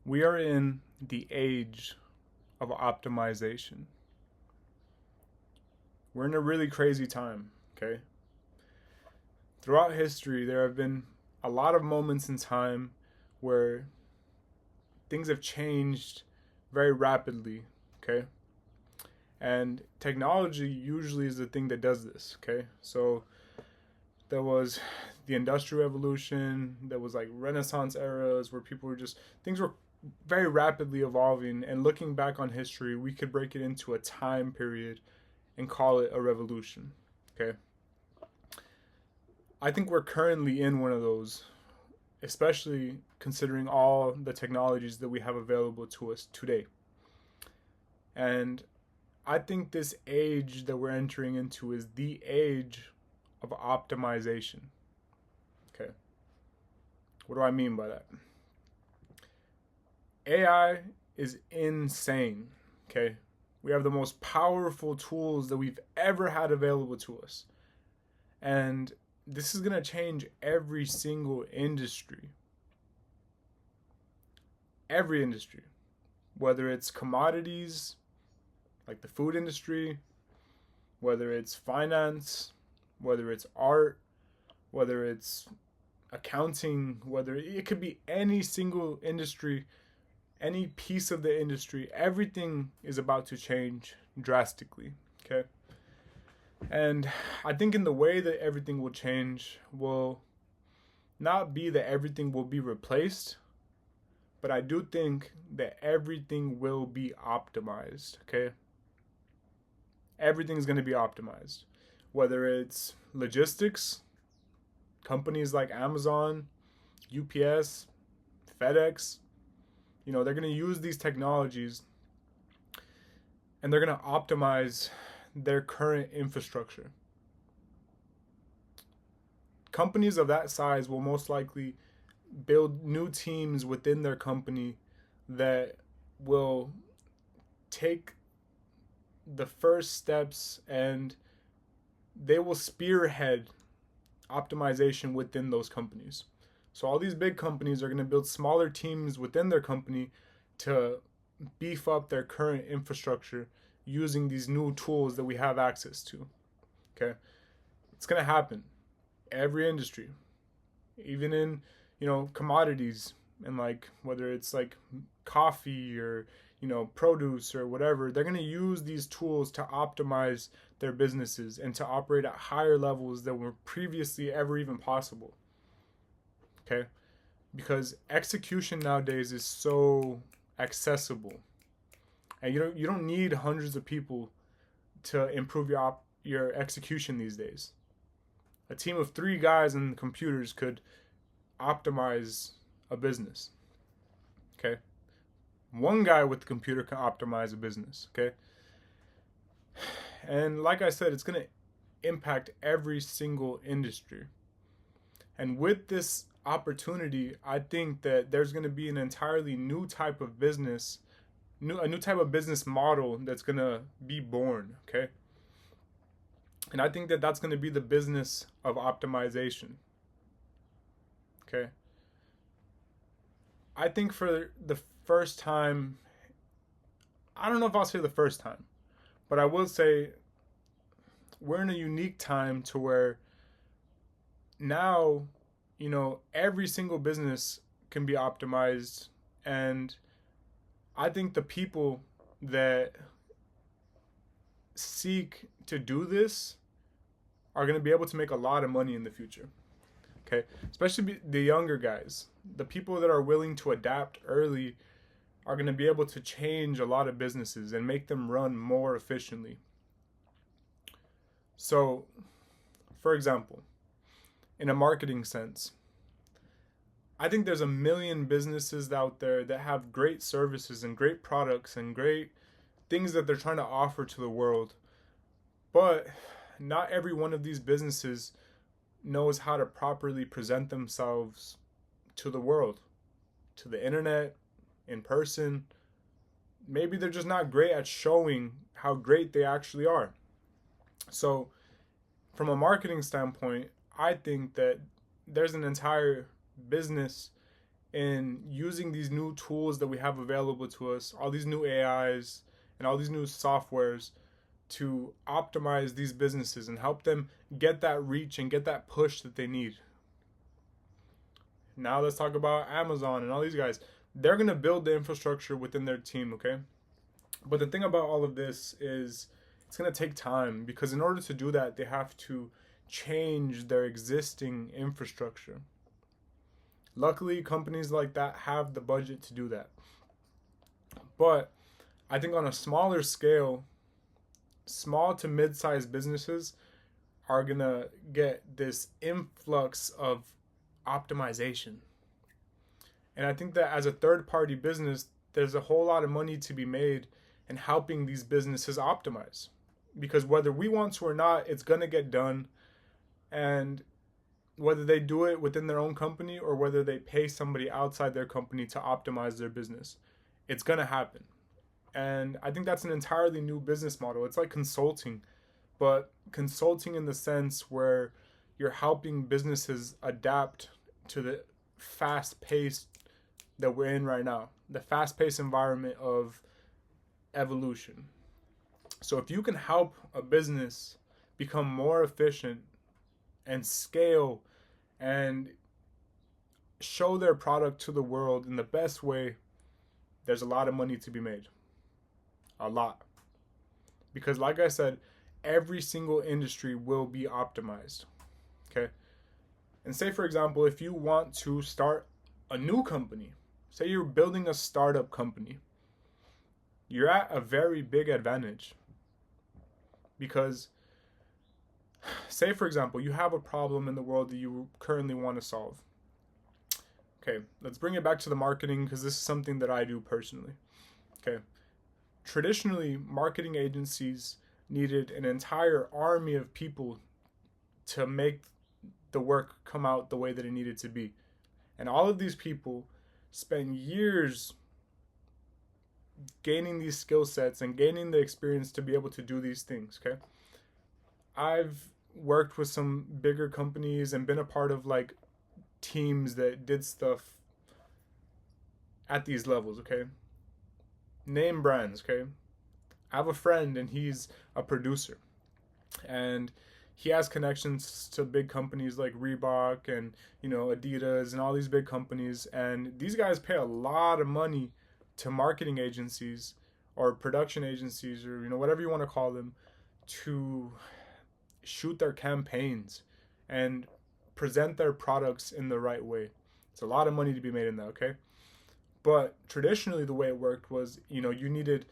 We are in the age of optimization. We're in a really crazy time, okay? Throughout history, there have been a lot of moments in time where things have changed very rapidly, okay? And technology usually is the thing that does this, okay? So there was the Industrial Revolution, there was like Renaissance eras where people were just, things were very rapidly evolving. And looking back on history, we could break it into a time period and call it a revolution, okay? I think we're currently in one of those, especially considering all the technologies that we have available to us today. And I think this age that we're entering into is the age of optimization. Okay. What do I mean by that? AI is insane. Okay. We have the most powerful tools that we've ever had available to us. And this is going to change every single industry. Every industry. Whether it's commodities, like the food industry, whether it's finance, whether it's art, whether it's accounting, whether it could be any single industry, any piece of the industry, everything is about to change drastically. Okay. And I think in the way that everything will change will not be that everything will be replaced, but I do think that everything will be optimized. Okay. Everything's going to be optimized. Whether it's logistics, companies like Amazon, UPS, FedEx, they're going to use these technologies and they're going to optimize their current infrastructure. Companies of that size will most likely build new teams within their company that will take the first steps and they will spearhead optimization within those companies. So all these big companies are going to build smaller teams within their company to beef up their current infrastructure using these new tools that we have access to. Okay? It's going to happen. Every industry. Even in, commodities and like whether it's like coffee or, produce or whatever, they're going to use these tools to optimize their businesses and to operate at higher levels than were previously ever even possible. Okay? Because execution nowadays is so accessible. And you don't need hundreds of people to improve your execution these days. A team of 3 guys and computers could optimize a business. Okay? One guy with the computer can optimize a business. Okay? And like I said, it's going to impact every single industry. And with this opportunity, I think that there's going to be an entirely new type of business, a new type of business model that's going to be born, okay? And I think that that's going to be the business of optimization, okay? I think for the first time, I don't know if I'll say the first time, but I will say we're in a unique time to where now, every single business can be optimized. And I think the people that seek to do this are going to be able to make a lot of money in the future. Okay? Especially the younger guys. The people that are willing to adapt early are going to be able to change a lot of businesses and make them run more efficiently. So, for example, in a marketing sense, I think there's a million businesses out there that have great services and great products and great things that they're trying to offer to the world. But not every one of these businesses knows how to properly present themselves to the world, to the internet, in person. Maybe they're just not great at showing how great they actually are. So, from a marketing standpoint, I think that there's an entire business in using these new tools that we have available to us, all these new AIs and all these new softwares to optimize these businesses and help them get that reach and get that push that they need. Now let's talk about Amazon and all these guys. They're going to build the infrastructure within their team, okay? But the thing about all of this is it's going to take time, because in order to do that, they have to change their existing infrastructure. Luckily, companies like that have the budget to do that. But I think on a smaller scale, small to mid-sized businesses are going to get this influx of optimization. And I think that as a third-party business, there's a whole lot of money to be made in helping these businesses optimize. Because whether we want to or not, it's going to get done. And whether they do it within their own company or whether they pay somebody outside their company to optimize their business, it's going to happen. And I think that's an entirely new business model. It's like consulting, but consulting in the sense where you're helping businesses adapt to the fast pace that we're in right now, the fast paced environment of evolution. So if you can help a business become more efficient and scale and show their product to the world in the best way, there's a lot of money to be made. A lot. Because like I said, every single industry will be optimized. Okay? And say, for example, if you want to start a new company, say you're building a startup company, you're at a very big advantage. Because say, for example, you have a problem in the world that you currently want to solve. Okay, let's bring it back to the marketing, because this is something that I do personally. Okay, traditionally, marketing agencies needed an entire army of people to make the work come out the way that it needed to be. And all of these people spend years gaining these skill sets and gaining the experience to be able to do these things, okay? I've worked with some bigger companies and been a part of like teams that did stuff at these levels, okay? Name brands, okay? I have a friend and he's a producer. And he has connections to big companies like Reebok and, Adidas and all these big companies. And these guys pay a lot of money to marketing agencies or production agencies or, whatever you want to call them, to shoot their campaigns and present their products in the right way. It's a lot of money to be made in that, okay? But traditionally the way it worked was, you needed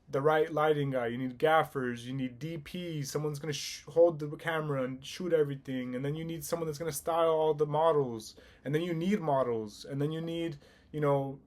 the right lighting guy, you need gaffers, you need DP, someone's going to hold the camera and shoot everything, and then you need someone that's going to style all the models, and then you need models, and then you need,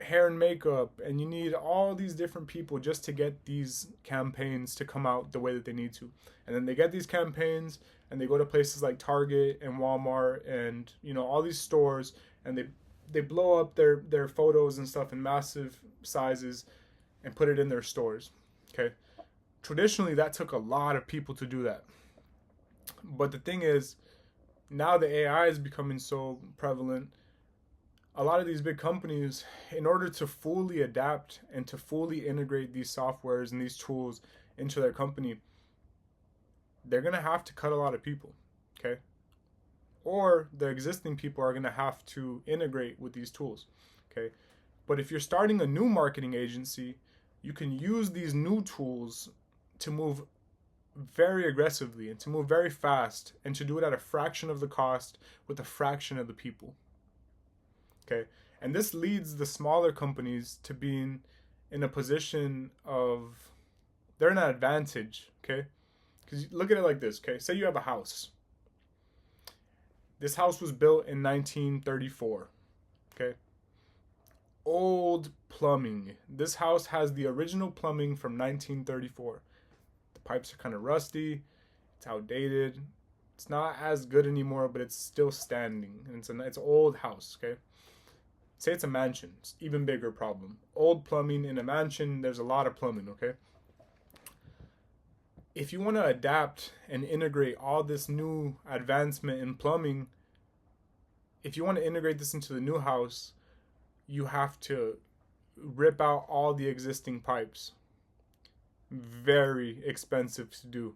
hair and makeup, and you need all these different people just to get these campaigns to come out the way that they need to. And then they get these campaigns, and they go to places like Target and Walmart and, all these stores, and they blow up their photos and stuff in massive sizes and put it in their stores. Okay, traditionally that took a lot of people to do that. But the thing is, now the AI is becoming so prevalent, a lot of these big companies, in order to fully adapt and to fully integrate these softwares and these tools into their company, they're going to have to cut a lot of people, okay? Or the existing people are going to have to integrate with these tools, okay? But if you're starting a new marketing agency, you can use these new tools to move very aggressively and to move very fast and to do it at a fraction of the cost with a fraction of the people. Okay? And this leads the smaller companies to being in a position of, they're in an advantage, okay? Because look at it like this, okay? Say you have a house. This house was built in 1934, okay? Old plumbing. This house has the original plumbing from 1934. The pipes are kind of rusty. It's outdated. It's not as good anymore, but it's still standing. And it's an old house, okay? Say it's a mansion. It's an even bigger problem. Old plumbing in a mansion, there's a lot of plumbing, okay? If you want to adapt and integrate all this new advancement in plumbing, if you want to integrate this into the new house, you have to rip out all the existing pipes. Very expensive to do.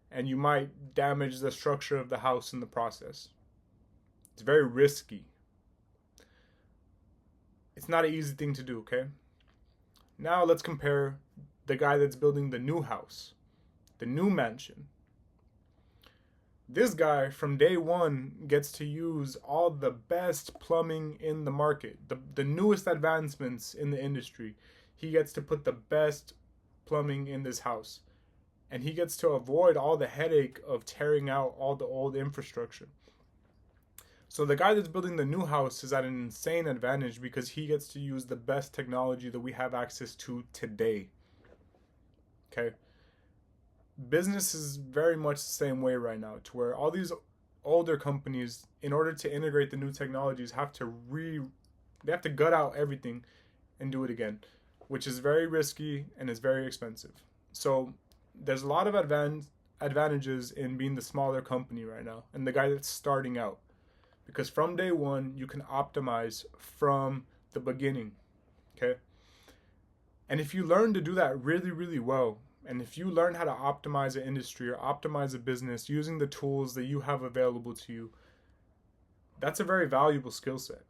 And you might damage the structure of the house in the process. It's very risky. It's not an easy thing to do, okay? Now let's compare the guy that's building the new house, the new mansion. This guy from day one gets to use all the best plumbing in the market, the newest advancements in the industry. He gets to put the best plumbing in this house. And he gets to avoid all the headache of tearing out all the old infrastructure. So the guy that's building the new house is at an insane advantage because he gets to use the best technology that we have access to today. Okay? Business is very much the same way right now, to where all these older companies, in order to integrate the new technologies, they have to gut out everything and do it again, which is very risky and is very expensive. So there's a lot of advantages in being the smaller company right now and the guy that's starting out, because from day one you can optimize from the beginning. Okay, and if you learn to do that really, really well, and if you learn how to optimize an industry or optimize a business using the tools that you have available to you, that's a very valuable skill set.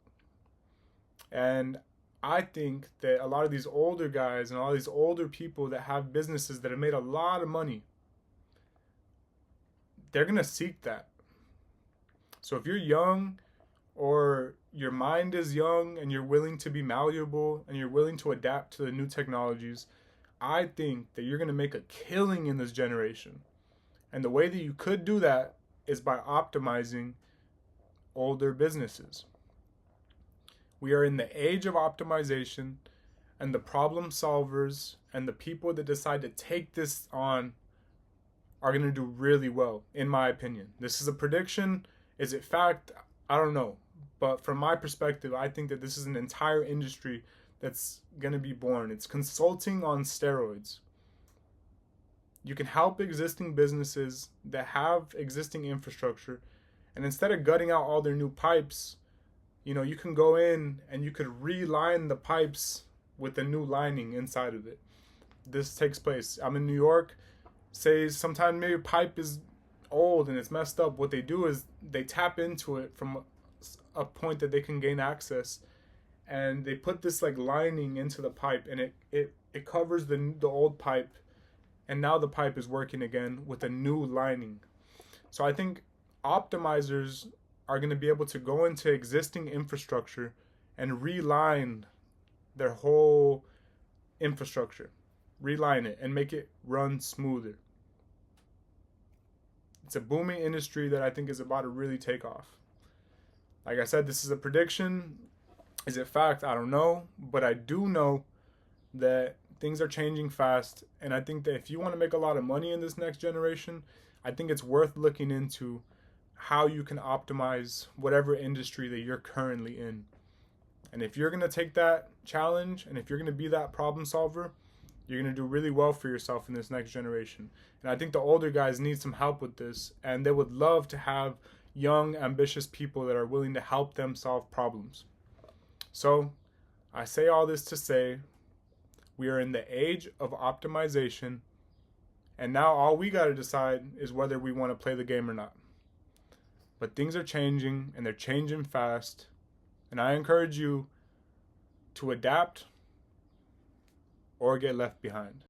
And I think that a lot of these older guys and all these older people that have businesses that have made a lot of money, they're going to seek that. So if you're young, or your mind is young and you're willing to be malleable and you're willing to adapt to the new technologies, I think that you're going to make a killing in this generation. And the way that you could do that is by optimizing older businesses. We are in the age of optimization, and the problem solvers and the people that decide to take this on are going to do really well, in my opinion. This is a prediction. Is it fact? I don't know. But from my perspective, I think that this is an entire industry that's going to be born. It's consulting on steroids. You can help existing businesses that have existing infrastructure, and instead of gutting out all their new pipes, you can go in and you could reline the pipes with a new lining inside of it. This takes place. I'm in New York. Say sometime maybe a pipe is old and it's messed up. What they do is they tap into it from a point that they can gain access, and they put this like lining into the pipe, and it covers the old pipe, and now the pipe is working again with a new lining. So I think optimizers are going to be able to go into existing infrastructure and reline their whole infrastructure, reline it, and make it run smoother. It's a booming industry that I think is about to really take off. Like I said, this is a prediction. Is it fact? I don't know. But I do know that things are changing fast. And I think that if you want to make a lot of money in this next generation, I think it's worth looking into how you can optimize whatever industry that you're currently in. And if you're going to take that challenge, and if you're going to be that problem solver, you're going to do really well for yourself in this next generation. And I think the older guys need some help with this, and they would love to have young, ambitious people that are willing to help them solve problems. So I say all this to say we are in the age of optimization, and now all we got to decide is whether we want to play the game or not. But things are changing, and they're changing fast, and I encourage you to adapt or get left behind.